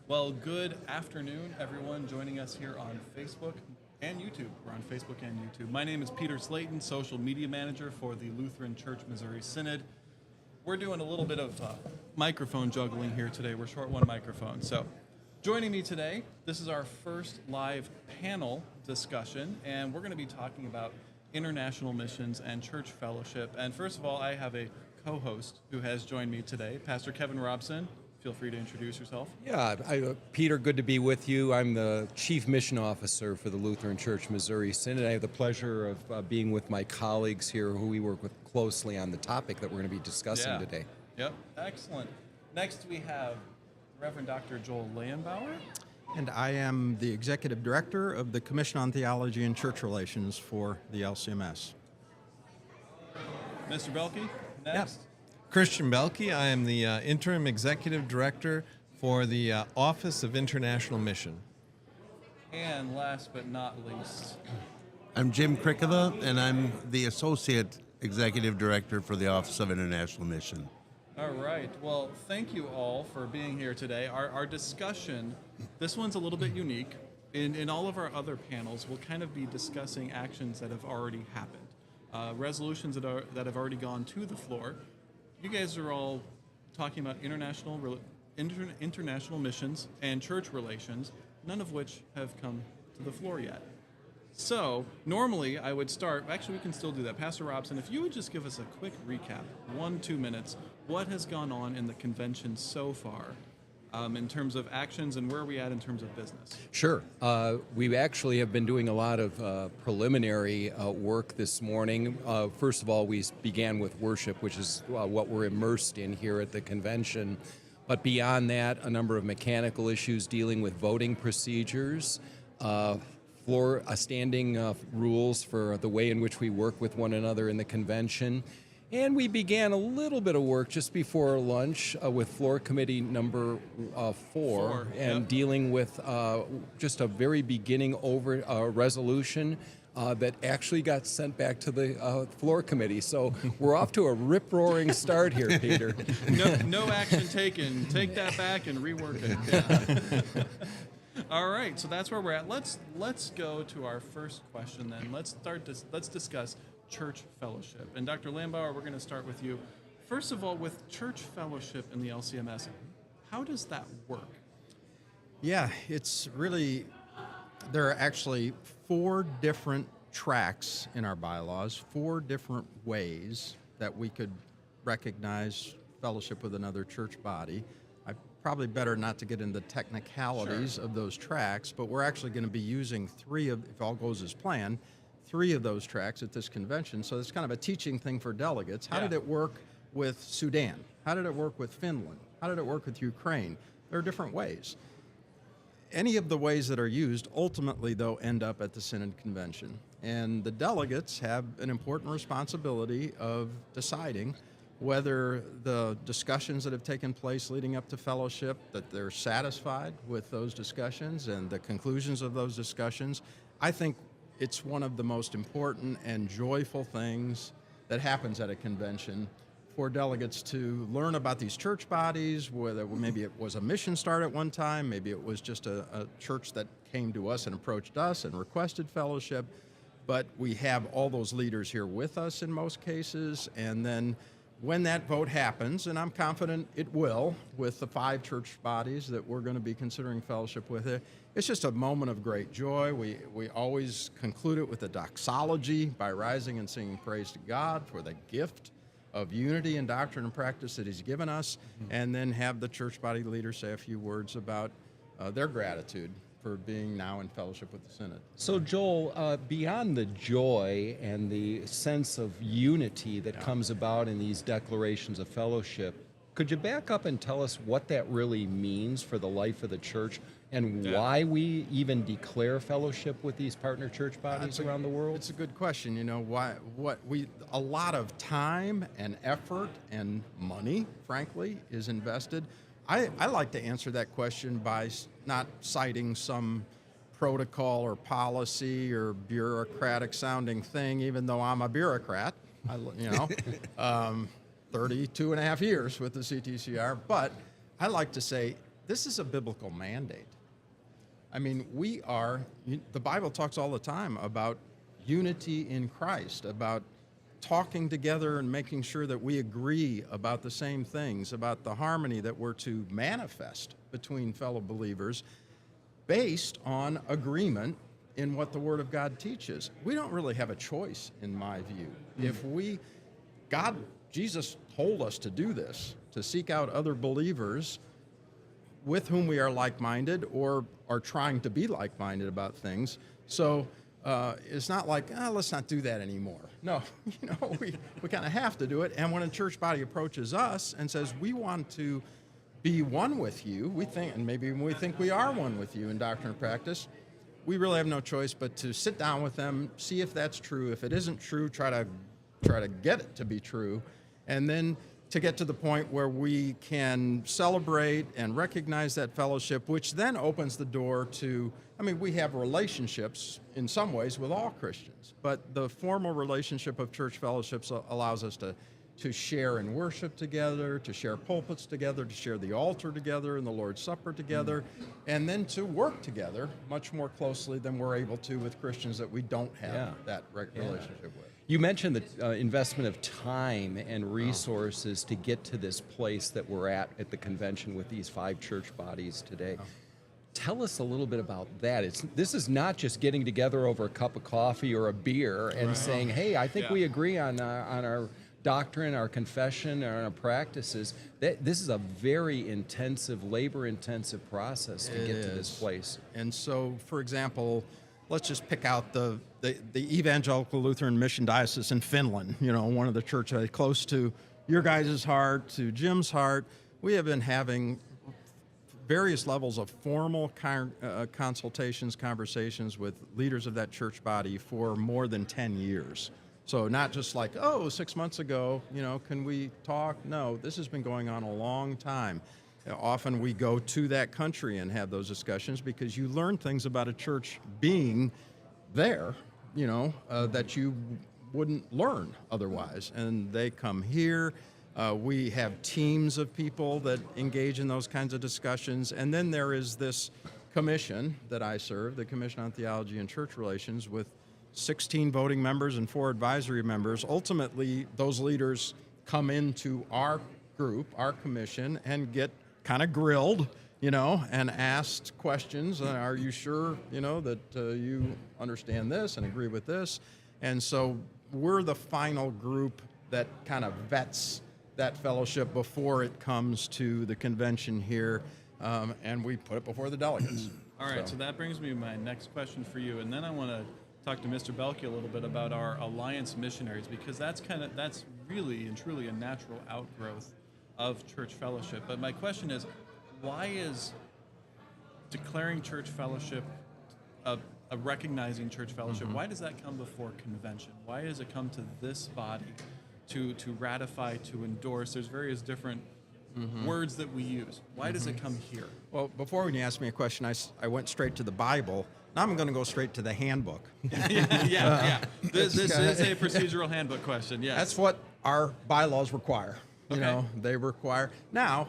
Well, good afternoon, everyone joining us here on Facebook and YouTube. We're on Facebook and YouTube. My name is Peter Slayton, Social Media Manager for the Lutheran Church Missouri Synod. We're doing a little bit of microphone juggling here today. We're short one microphone. So joining me today, this is our first live panel discussion, and we're going to be talking about international missions and church fellowship. And first of all, I have a co-host who has joined me today, Pastor Kevin Robson. Feel free to introduce yourself. Yeah, Peter, good to be with you. I'm the Chief Mission Officer for the Lutheran Church Missouri Synod. I have the pleasure of being with my colleagues here who we work with closely on the topic that we're going to be discussing today. Yep, excellent. Next we have Reverend Dr. Joel Lehebauer. And I am the Executive Director of the Commission on Theology and Church Relations for the LCMS. Mr. Boehlke, next. Yep. Christian Boehlke. I am the Interim Executive Director for the Office of International Mission. And last but not least, I'm Jim Krikava, and I'm the Associate Executive Director for the Office of International Mission. all right. Well, thank you all for being here today. Our discussion, this one's a little bit unique. In all of our other panels, we'll kind of be discussing actions that have already happened, resolutions that have already gone to the floor. You guys are all talking about international missions and church relations, none of which have come to the floor yet. So normally I would start, actually we can still do that. Pastor Robson, if you would just give us a quick recap, 1-2 minutes, what has gone on in the convention so far in terms of actions and where are we at in terms of business? Sure. We actually have been doing a lot of preliminary work this morning. First of all, we began with worship, which is what we're immersed in here at the convention. But beyond that, a number of mechanical issues dealing with voting procedures, standing rules for the way in which we work with one another in the convention. And we began a little bit of work just before lunch with floor committee number 4 and dealing with just a very beginning resolution that actually got sent back to the floor committee. So we're off to a rip-roaring start here, Peter. No action taken. Take that back and rework it. Yeah. All right, so that's where we're at. Let's go to our first question then. Let's discuss church fellowship. And Dr. Lehebauer, we're going to start with you. First of all, with church fellowship in the LCMS, how does that work? Yeah, it's really, there are actually 4 different tracks in our bylaws, 4 different ways that we could recognize fellowship with another church body. Probably better not to get into the technicalities of those tracks, but we're actually going to be using 3 of, if all goes as planned, 3 of those tracks at this convention. So it's kind of a teaching thing for delegates. How did it work with Sudan? How did it work with Finland? How did it work with Ukraine? There are different ways. Any of the ways that are used ultimately, though, end up at the Synod Convention. And the delegates have an important responsibility of deciding whether the discussions that have taken place leading up to fellowship, that they're satisfied with those discussions and the conclusions of those discussions. I think it's one of the most important and joyful things that happens at a convention for delegates to learn about these church bodies, whether maybe it was a mission start at one time, maybe it was just a church that came to us and approached us and requested fellowship, but we have all those leaders here with us in most cases, and then when that vote happens, and I'm confident it will, with the 5 church bodies that we're going to be considering fellowship with, it's just a moment of great joy. We always conclude it with a doxology by rising and singing praise to God for the gift of unity in doctrine and practice that He's given us, and then have the church body leaders say a few words about their gratitude for being now in fellowship with the Synod. So Joel, beyond the joy and the sense of unity that comes about in these declarations of fellowship, could you back up and tell us what that really means for the life of the church and why we even declare fellowship with these partner church bodies around the world? It's a good question. You know, a lot of time and effort and money, frankly, is invested. I like to answer that question by not citing some protocol or policy or bureaucratic sounding thing, even though I'm a bureaucrat, 32 and a half years with the CTCR. But I like to say this is a biblical mandate. I mean, the Bible talks all the time about unity in Christ, about talking together and making sure that we agree about the same things, about the harmony that we're to manifest between fellow believers based on agreement in what the Word of God teaches. We don't really have a choice, in my view. If Jesus told us to do this, to seek out other believers with whom we are like-minded or are trying to be like-minded about things. So it's not like, let's not do that anymore. No, we kind of have to do it. And when a church body approaches us and says, we want to be one with you, we think we are one with you in doctrine and practice, we really have no choice but to sit down with them, see if that's true. If it isn't true, try to get it to be true, and then to get to the point where we can celebrate and recognize that fellowship, which then opens the door to, we have relationships in some ways with all Christians, but the formal relationship of church fellowships allows us to share in worship together, to share pulpits together, to share the altar together and the Lord's Supper together, and then to work together much more closely than we're able to with Christians that we don't have that relationship with. You mentioned the investment of time and resources to get to this place that we're at the convention with these 5 church bodies today. Tell us a little bit about that. This is not just getting together over a cup of coffee or a beer and saying, hey, I think we agree on our doctrine, our confession, and our practices. This is a very intensive, labor-intensive process to get to this place. And so, for example, let's just pick out the Evangelical Lutheran Mission Diocese in Finland, one of the churches close to your guys' heart, to Jim's heart. We have been having various levels of formal consultations, conversations with leaders of that church body for more than 10 years. So not just like, 6 months ago, can we talk? No, this has been going on a long time. Often we go to that country and have those discussions because you learn things about a church being there, that you wouldn't learn otherwise. And they come here. We have teams of people that engage in those kinds of discussions. And then there is this commission that I serve, the Commission on Theology and Church Relations, with 16 voting members and 4 advisory members. Ultimately, those leaders come into our group, our commission, and get kind of grilled, and asked questions. Are you sure, that you understand this and agree with this? And so we're the final group that kind of vets that fellowship before it comes to the convention here, and we put it before the delegates. All right, so that brings me to my next question for you, and then I want to talk to Mr. Boehlke a little bit about our alliance missionaries, because that's really and truly a natural outgrowth of church fellowship. But my question is, why is declaring church fellowship, a recognizing church fellowship, why does that come before convention? Why does it come to this body to ratify, to endorse? There's various different words that we use. Why does it come here? Well, before when you asked me a question, I went straight to the Bible. Now I'm going to go straight to the handbook. This is a procedural handbook question, yes. That's what our bylaws require. They require. Now,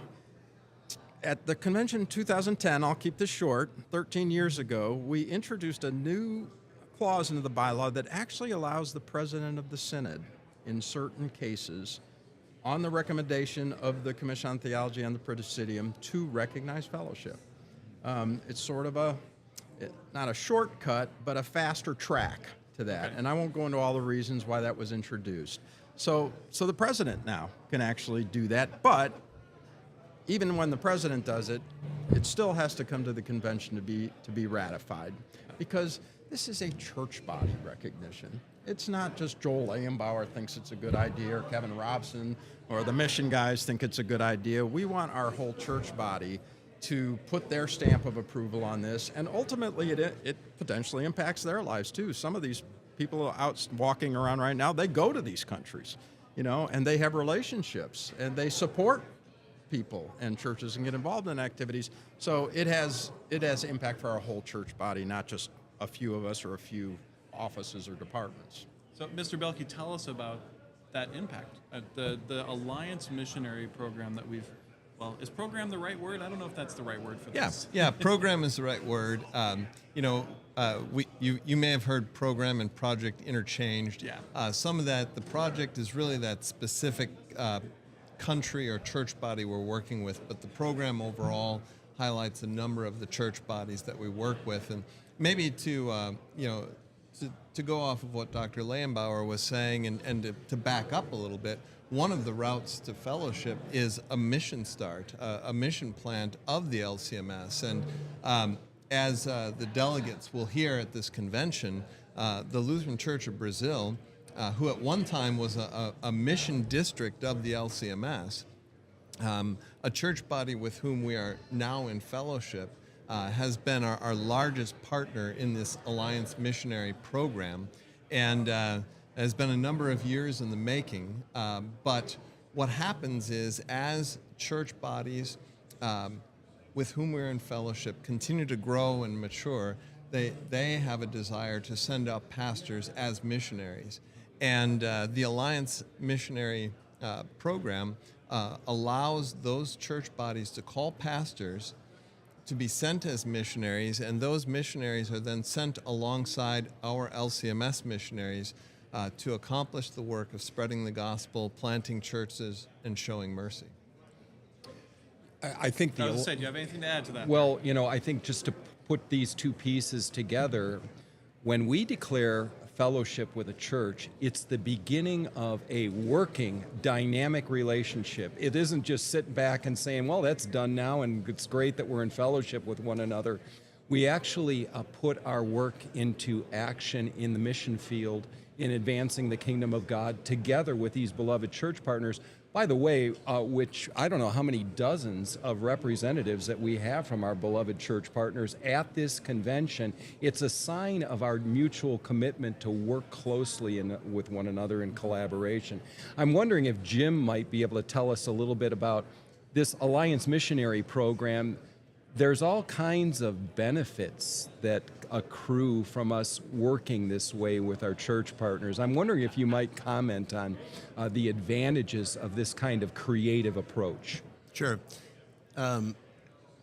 at the convention in 2010, I'll keep this short, 13 years ago, we introduced a new clause into the bylaw that actually allows the president of the synod, in certain cases, on the recommendation of the Commission on Theology and the Presidium, to recognize fellowship. It's sort of not a shortcut, but a faster track to that. Okay. And I won't go into all the reasons why that was introduced. So the president now can actually do that, but even when the president does it, it still has to come to the convention to be ratified, because this is a church body recognition. It's not just Joel Lehebauer thinks it's a good idea, or Kevin Robson, or the mission guys think it's a good idea. We want our whole church body to put their stamp of approval on this, and ultimately it potentially impacts their lives too. Some of these people out walking around right now, they go to these countries, and they have relationships, and they support people and churches and get involved in activities. So it has impact for our whole church body, not just a few of us or a few offices or departments. So, Mr. Boehlke, tell us about that impact. The Alliance Missionary Program that we've well, is program the right word? I don't know if that's the right word for Yeah, this. yeah. Program is the right word. You may have heard program and project interchanged. Yeah. Some of that, the project is really that specific country or church body we're working with, but the program overall highlights a number of the church bodies that we work with. And maybe to go off of what Dr. Lehebauer was saying and to back up a little bit, one of the routes to fellowship is a mission start, a mission plant of the LCMS. And as the delegates will hear at this convention, the Lutheran Church of Brazil, who at one time was a mission district of the LCMS, a church body with whom we are now in fellowship, has been our largest partner in this Alliance Missionary Program, and has been a number of years in the making. But what happens is, as church bodies with whom we're in fellowship continue to grow and mature, they have a desire to send out pastors as missionaries. And the Alliance Missionary Program allows those church bodies to call pastors to be sent as missionaries, and those missionaries are then sent alongside our LCMS missionaries to accomplish the work of spreading the gospel, planting churches, and showing mercy. I think I was saying, do you have anything to add to that? Well, I think just to put these two pieces together, when we declare fellowship with a church, it's the beginning of a working, dynamic relationship. It isn't just sitting back and saying, well, that's done now, and it's great that we're in fellowship with one another. We actually put our work into action in the mission field in advancing the kingdom of God together with these beloved church partners. By the way, which I don't know how many dozens of representatives that we have from our beloved church partners at this convention. It's a sign of our mutual commitment to work closely with one another in collaboration. I'm wondering if Jim might be able to tell us a little bit about this Alliance Missionary Program. There's all kinds of benefits that accrue from us working this way with our church partners. I'm wondering if you might comment on the advantages of this kind of creative approach. Sure. I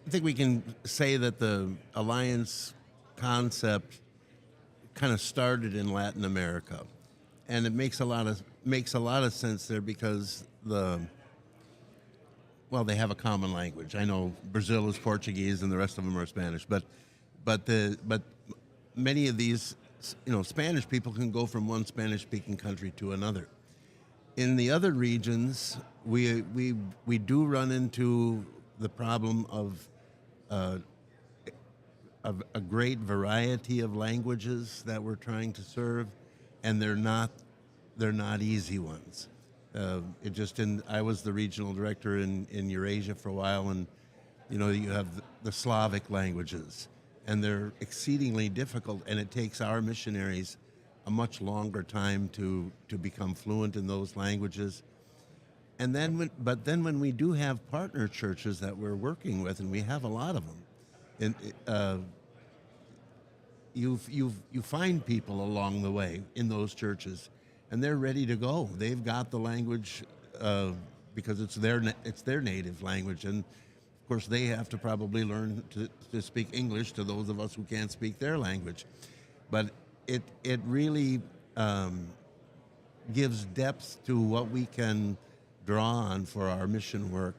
think we can say that the alliance concept kind of started in Latin America, and it makes a lot of sense there because they have a common language. I know Brazil is Portuguese and the rest of them are Spanish, but many of these, Spanish people can go from one Spanish-speaking country to another. In the other regions, we do run into the problem of a great variety of languages that we're trying to serve, and they're not easy ones. I was the regional director in Eurasia for a while, and you have the Slavic languages, and they're exceedingly difficult, and it takes our missionaries a much longer time to become fluent in those languages. And then when we do have partner churches that we're working with, and we have a lot of them, and you find people along the way in those churches, and they're ready to go. They've got the language because it's their native language, and of course they have to probably learn to speak English to those of us who can't speak their language. But it really gives depth to what we can draw on for our mission work.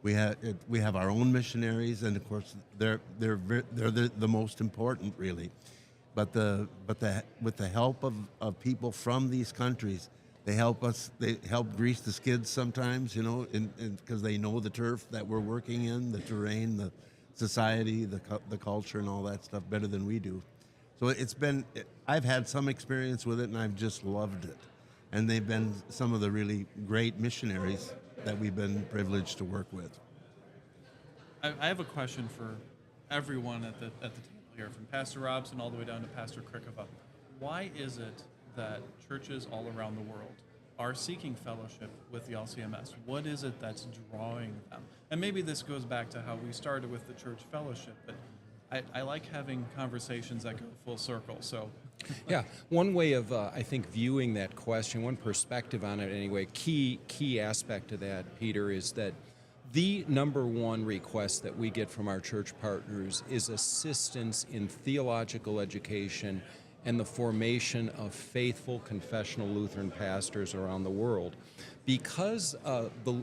We have our own missionaries, and of course they're the most important, really. But with the help of people from these countries, they help grease the skids sometimes, because they know the turf that we're working in, the terrain, the society, the culture, and all that stuff better than we do. So I've had some experience with it, and I've just loved it. And they've been some of the really great missionaries that we've been privileged to work with. I have a question for everyone at the table here, from Pastor Robson all the way down to Pastor Krikava. Why is it that churches all around the world are seeking fellowship with the LCMS? What is it that's drawing them? And maybe this goes back to how we started with the church fellowship, but I like having conversations that go full circle. So, yeah, one way of I think viewing that question, one perspective on it anyway, key aspect of that, Peter, is that The number one request that we get from our church partners is assistance in theological education and the formation of faithful confessional Lutheran pastors around the world. Because the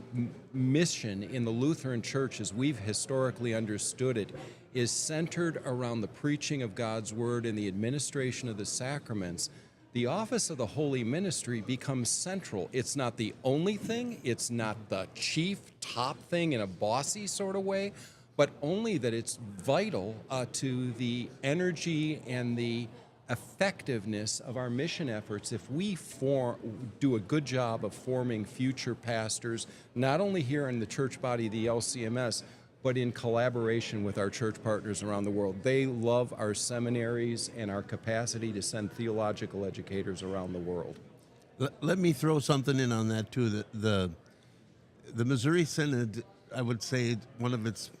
mission in the Lutheran Church, as we've historically understood it, is centered around the preaching of God's Word and the administration of the sacraments, the office of the holy ministry becomes central. It's not the only thing, it's not the chief top thing in a bossy sort of way, but only that it's vital to the energy and the effectiveness of our mission efforts if we do a good job of forming future pastors, not only here in the church body, the LCMS, but in collaboration with our church partners around the world. They love our seminaries and our capacity to send theological educators around the world. Let me throw something in on that too. The Missouri Synod, I would say one of its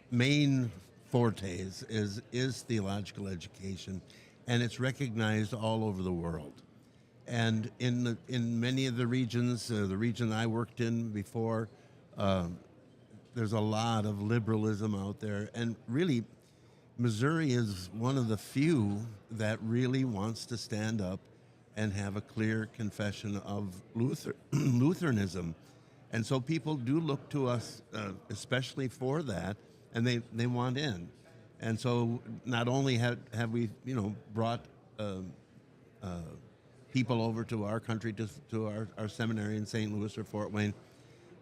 main fortes is theological education, and it's recognized all over the world. And in many of the regions, the region I worked in before, there's a lot of liberalism out there, and really, Missouri is one of the few that really wants to stand up and have a clear confession of Lutheranism. And so people do look to us, especially for that, and they want in. And so not only have we, brought people over to our country, to our seminary in St. Louis or Fort Wayne,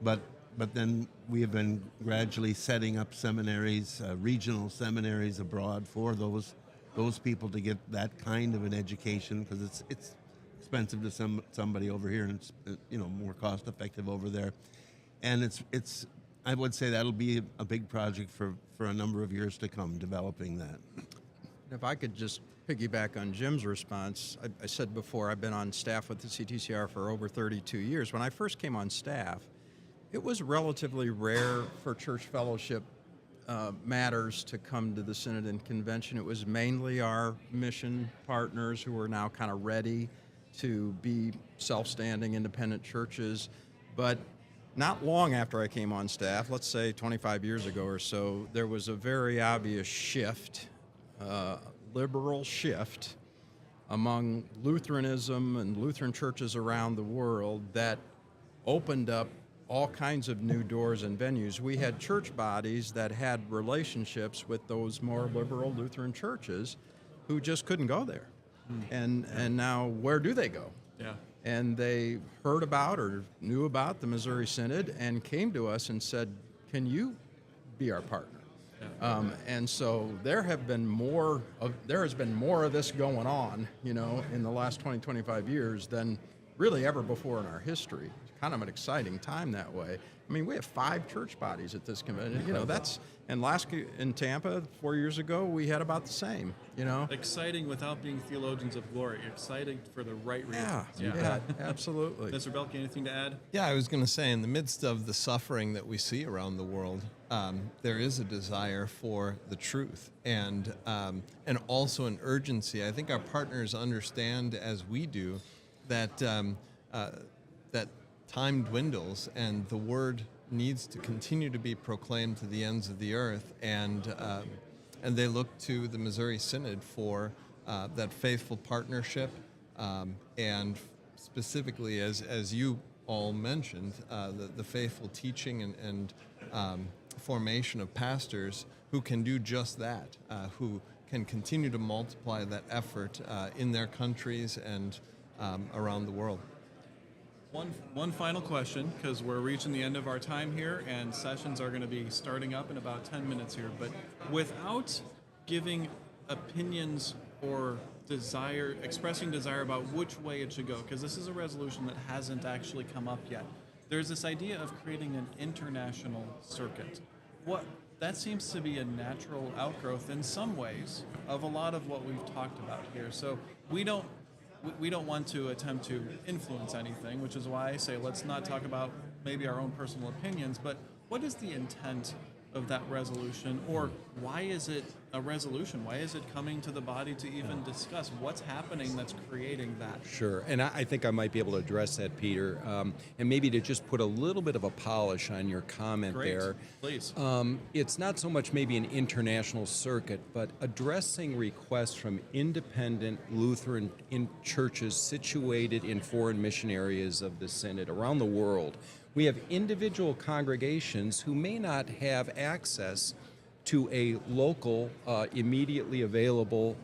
but then we have been gradually setting up seminaries, regional seminaries abroad for those people to get that kind of an education, because it's expensive to somebody over here, and it's more cost effective over there. And it's I would say that'll be a big project for a number of years to come, developing that. If I could just piggyback on Jim's response, I said before, I've been on staff with the CTCR for over 32 years. When I first came on staff, it was relatively rare for church fellowship matters to come to the Synod and Convention. It was mainly our mission partners who are now kind of ready to be self-standing, independent churches. But not long after I came on staff, let's say 25 years ago or so, there was a very obvious shift, liberal shift among Lutheranism and Lutheran churches around the world that opened up all kinds of new doors and venues. We had church bodies that had relationships with those more liberal Lutheran churches who just couldn't go there. And now where do they go? Yeah. And they heard about or knew about the Missouri Synod and came to us and said, can you be our partner? Yeah. And so there has been more of this going on, in the last 20, 25 years than really ever before in our history. Kind of an exciting time that way. I mean, we have 5 church bodies at this convention. And in Tampa 4 years ago, we had about the same. Exciting without being theologians of glory. Exciting for the right reasons. Yeah, absolutely. Mr. Boehlke, anything to add? Yeah, I was going to say, in the midst of the suffering that we see around the world, there is a desire for the truth and also an urgency. I think our partners understand, as we do, that that time dwindles and the word needs to continue to be proclaimed to the ends of the earth, and they look to the Missouri Synod for that faithful partnership, and specifically, as you all mentioned, the faithful teaching and formation of pastors who can do just that, who can continue to multiply that effort in their countries and around the world. One final question, because we're reaching the end of our time here, and sessions are going to be starting up in about 10 minutes here. But without giving opinions or expressing desire about which way it should go, because this is a resolution that hasn't actually come up yet, there's this idea of creating an international circuit. That seems to be a natural outgrowth in some ways of a lot of what we've talked about here. So we don't want to attempt to influence anything, which is why I say let's not talk about maybe our own personal opinions, but what is the intent of that resolution, or why is it a resolution? Why is it coming to the body to even discuss what's happening that's creating that? Sure, and I think I might be able to address that, Peter, and maybe to just put a little bit of a polish on your comment Great. there. Please. It's not so much maybe an international circuit, but addressing requests from independent Lutheran churches situated in foreign mission areas of the Synod around the world. We have individual congregations who may not have access to a local, immediately available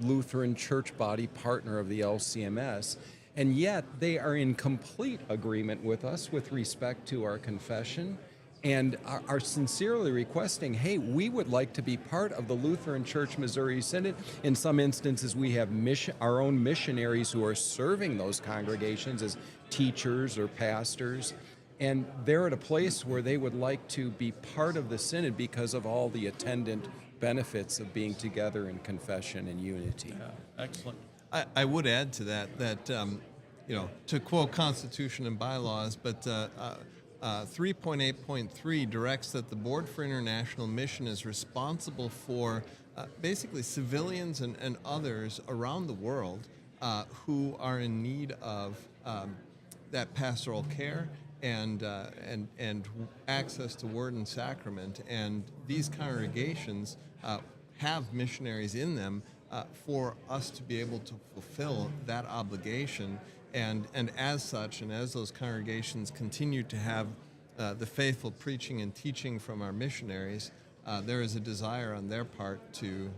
Lutheran church body partner of the LCMS, and yet they are in complete agreement with us with respect to our confession and are sincerely requesting, hey, we would like to be part of the Lutheran Church Missouri Synod. In some instances, we have our own missionaries who are serving those congregations as teachers or pastors. And they're at a place where they would like to be part of the Synod because of all the attendant benefits of being together in confession and unity. Yeah, excellent. I would add to that to quote Constitution and bylaws, but 3.8.3 directs that the Board for International Mission is responsible for basically civilians and others around the world who are in need of that pastoral care and access to word and sacrament, and these congregations have missionaries in them for us to be able to fulfill that obligation, and as such, and as those congregations continue to have the faithful preaching and teaching from our missionaries, there is a desire on their part to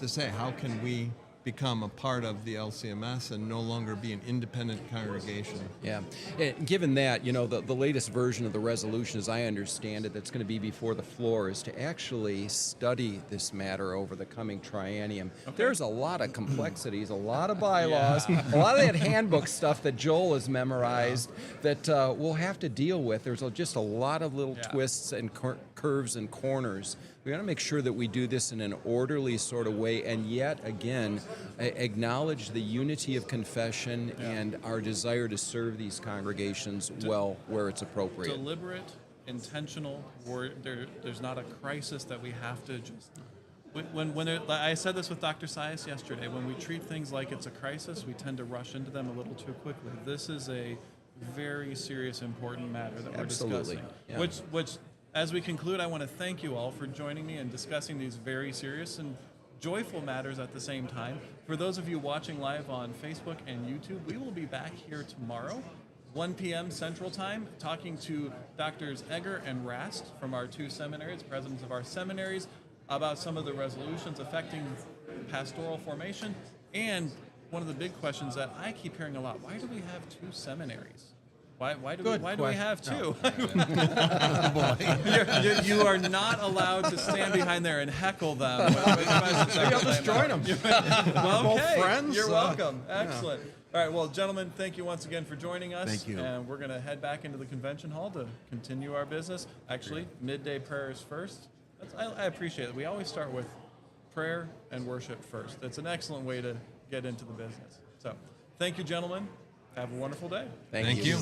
say, how can we become a part of the LCMS and no longer be an independent congregation. Yeah. And given that, the latest version of the resolution, as I understand it, that's going to be before the floor, is to actually study this matter over the coming triennium. Okay. There's a lot of complexities, a lot of bylaws, a lot of that handbook stuff that Joel has memorized that we'll have to deal with. There's just a lot of little twists and curves and corners. We got to make sure that we do this in an orderly sort of way, and yet again acknowledge the unity of confession and our desire to serve these congregations well where it's appropriate. Deliberate, intentional. There's not a crisis that we have to just. I said this with Dr. Sias yesterday. When we treat things like it's a crisis, we tend to rush into them a little too quickly. This is a very serious, important matter that we're discussing. Yeah. Which, as we conclude, I want to thank you all for joining me and discussing these very serious and joyful matters at the same time. For those of you watching live on Facebook and YouTube, we will be back here tomorrow, 1 p.m. Central Time, talking to Drs. Egger and Rast from our two seminaries, presidents of our seminaries, about some of the resolutions affecting pastoral formation. And one of the big questions that I keep hearing a lot, why do we have two seminaries? Why do we have two? You are not allowed to stand behind there and heckle them. Maybe I'll just join them. Well, okay. Both friends. You're welcome. Excellent. All right, well, gentlemen, thank you once again for joining us. Thank you. And we're going to head back into the convention hall to continue our business. Actually, midday prayer is first. I appreciate it. We always start with prayer and worship first. It's an excellent way to get into the business. So, thank you, gentlemen. Have a wonderful day. Thank you.